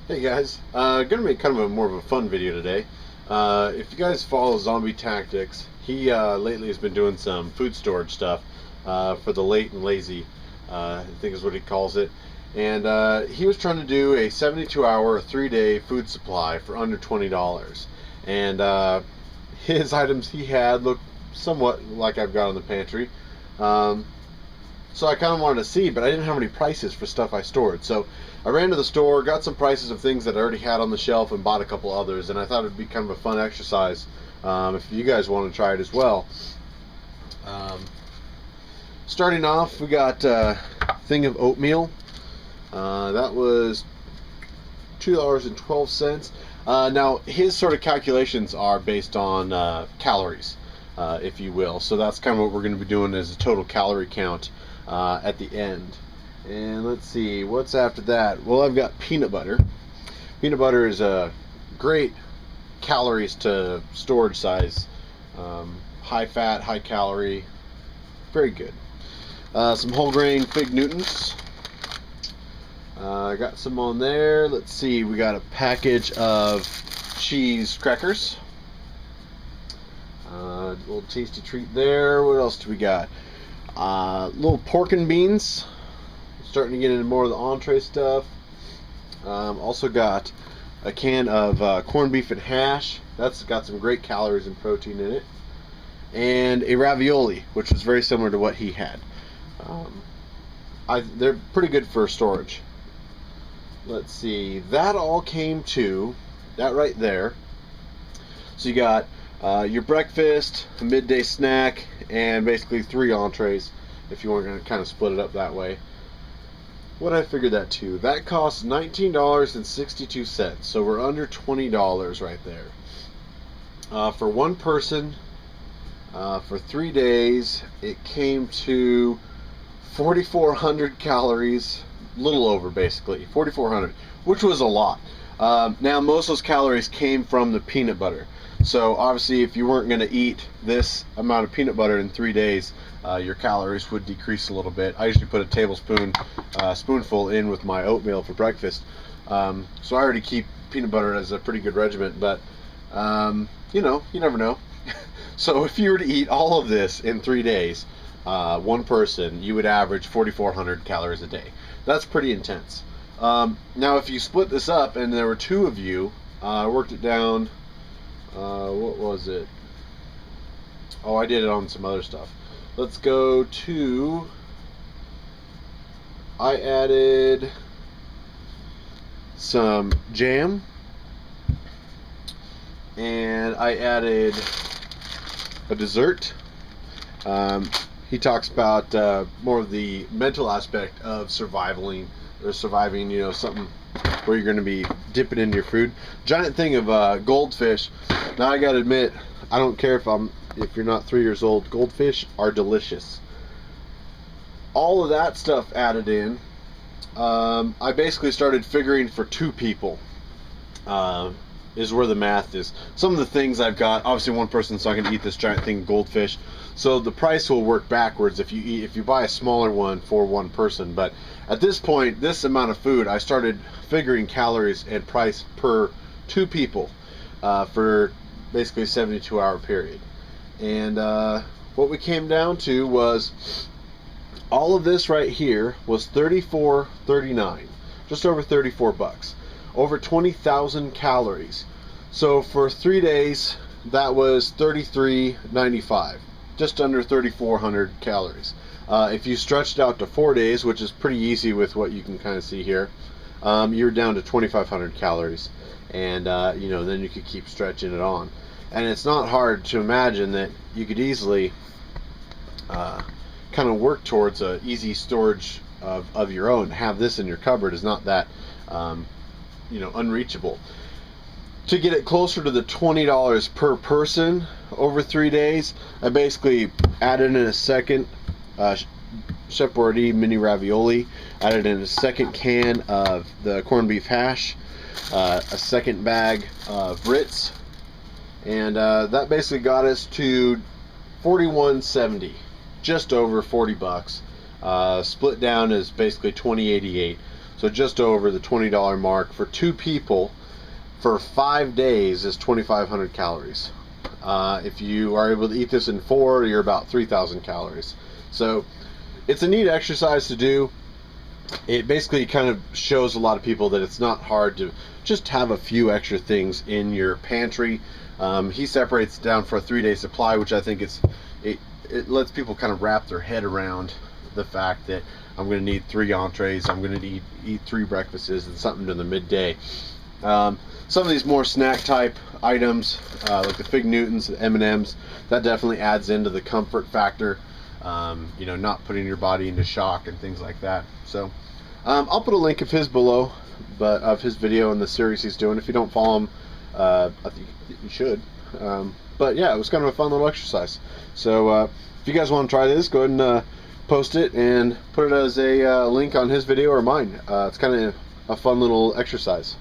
Hey guys, gonna make kind of a more of a fun video today. If you guys follow Zombietactics, he lately has been doing some food storage stuff for the late and lazy, I think is what he calls it. And he was trying to do a 72-hour, 3-day food supply for under $20. And his items he had looked somewhat like I've got in the pantry. Um, so I kind of wanted to see, but I didn't have any prices for stuff I stored. So I ran to the store, got some prices of things that I already had on the shelf, and bought a couple others. And I thought it'd be kind of a fun exercise if you guys want to try it as well. Um, Starting off, we got a thing of oatmeal. That was $2.12. Now, his sort of calculations are based on calories, if you will. So that's kind of what we're going to be doing as a total calorie count at the end. And let's see, what's after that? Well, I've got peanut butter. Peanut butter is a great calories to storage size. High fat, high calorie, very good. Some whole grain Fig Newtons. I got some on there. Let's see, we got a package of cheese crackers. Little tasty treat there. What else do we got? Little pork and beans. Starting to get into more of the entree stuff. Also got a can of corned beef and hash. That's got some great calories and protein in it. And a ravioli, which was very similar to what he had. They're pretty good for storage. Let's see, that all came to that right there. So you got your breakfast, a midday snack, and basically 3 entrees if you want to kind of split it up that way. What I figured that to, that costs $19.62, so we're under $20 right there. For one person, for 3 days, it came to 4,400 calories, little over basically, 4,400, which was a lot. Now most of those calories came from the peanut butter. So obviously if you weren't going to eat this amount of peanut butter in 3 days, your calories would decrease a little bit. I usually put a tablespoon, spoonful in with my oatmeal for breakfast. So I already keep peanut butter as a pretty good regimen, but you know, you never know. So if you were to eat all of this in 3 days, one person, you would average 4,400 calories a day. That's pretty intense. Now if you split this up and there were 2 of you, I worked it down, what was it? Oh, I did it on some other stuff. Let's go to, I added some jam, and I added a dessert. He talks about more of the mental aspect of surviving, you know, something where you're going to be dipping into your food. Giant thing of goldfish. Now I gotta admit, I don't care if you're not 3 years old, goldfish are delicious. All of that stuff added in, I basically started figuring for 2 people. Is where the math is. Some of the things I've got, obviously one person's not going to eat this giant thing of goldfish, so the price will work backwards if you buy a smaller one for one person. But at this point, this amount of food, I started figuring calories and price per 2 people for basically a 72-hour period. And what we came down to was all of this right here was $34.39, just over 34 bucks. Over 20,000 calories. So for 3 days, that was $33.95, just under 3,400 calories. If you stretched out to 4 days, which is pretty easy with what you can kind of see here, you're down to 2,500 calories, and you know, then you could keep stretching it on. And it's not hard to imagine that you could easily kind of work towards a easy storage of your own. Have this in your cupboard is not that you know, unreachable. To get it closer to the $20 per person over 3 days, I basically added in a second Chef Boyardee mini ravioli, added in a second can of the corned beef hash, a second bag of Ritz, and that basically got us to $41.70, just over 40 bucks. Split down is basically $20.88. So just over the $20 mark for 2 people for 5 days is 2,500 calories. If you are able to eat this in 4, you're about 3,000 calories. So it's a neat exercise to do. It basically kind of shows a lot of people that it's not hard to just have a few extra things in your pantry. He separates it down for a 3-day supply, which I think it lets people kind of wrap their head around the fact that I'm going to need 3 entrees, I'm going to eat 3 breakfasts and something in the midday. Some of these more snack type items, like the Fig Newtons, the M&Ms, that definitely adds into the comfort factor. You know, not putting your body into shock and things like that. So I'll put a link of his below, but of his video and the series he's doing. If you don't follow him, I think you should. But yeah, it was kind of a fun little exercise. So if you guys want to try this, go ahead and post it and put it as a link on his video or mine. It's kind of a fun little exercise.